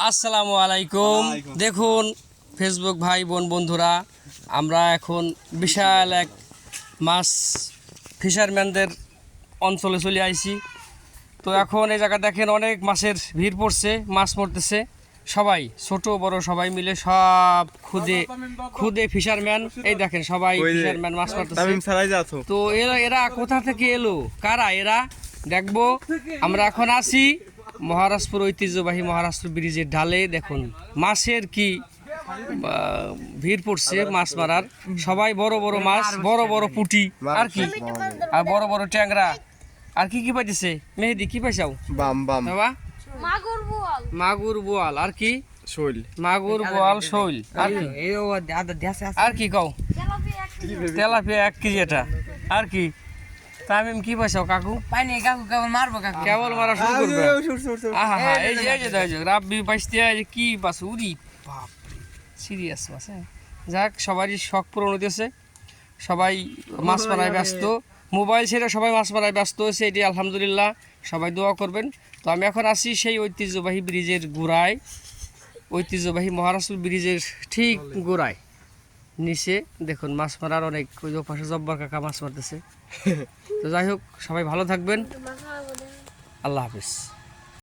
আসসালামু আলাইকুম। দেখুন ফেসবুক ভাই বোন বন্ধুরা, আমরা এখন বিশাল এক মাছ ফিশারম্যানদের অঞ্চলে চলে আইছি। তো এখন এই জায়গা দেখেন অনেক মাছের ভিড় পড়ছে, মাছ মরতেছে। সবাই ছোট বড় সবাই মিলে সব খুদে খুদে ফিশারম্যান। এই দেখেন সবাই ফিশারম্যান মাছ মারতেছে। তো এরা কোথা থেকে এলো, কারা এরা দেখবো। আমরা এখন আছি মহারাজপুর ঐতিহ্যবাহী মহারাষ্ট্র ব্রিজের ঢালে। দেখুন মাছের কি ভিড় পড়ছে মাছ মারার। সবাই বড় বড় মাছ, বড় বড় পুঁটি আর কি, আর বড় বড় ট্যাংরা। আর কি কি পাইতেছে মেহেদি, কি পাইছাও? বাবা মাগুর বোয়াল আর কি শৈল, মাগুর বোয়াল শৈল আর কি কও? তেলাপিয়া 1 কেজি এটা আর কি। তামিম কি পাইছাও কাকু? পাইনি কাকু, কেবল মারবো কাকু, কেবল মারা শুরু করবে। আহা হা, এই যে দেখো রাব্বি পাইতে কি পাস, উরি বাপ সিরিয়াস মাছ। যাক, সবারই শখ পূরণ হইতেছে, সবাই মাছ মারায় ব্যস্ত, মোবাইল ছেড়ে সবাই মাছ মারায় ব্যস্ত হয়েছে। এটি আলহামদুলিল্লাহ, সবাই দোয়া করবেন। তো আমি এখন আসি সেই ঐতিহ্যবাহী ব্রিজের গোড়ায়, ঐতিহ্যবাহী মহারাষ্ট্র ব্রিজের ঠিক গোড়ায়। নিচে দেখুন মাছ মারার অনেক, ওই পাশে জব্বার কাকা মাছ মারতেছে। তো যাই হোক, সবাই ভালো থাকবেন, আল্লাহ হাফিজ।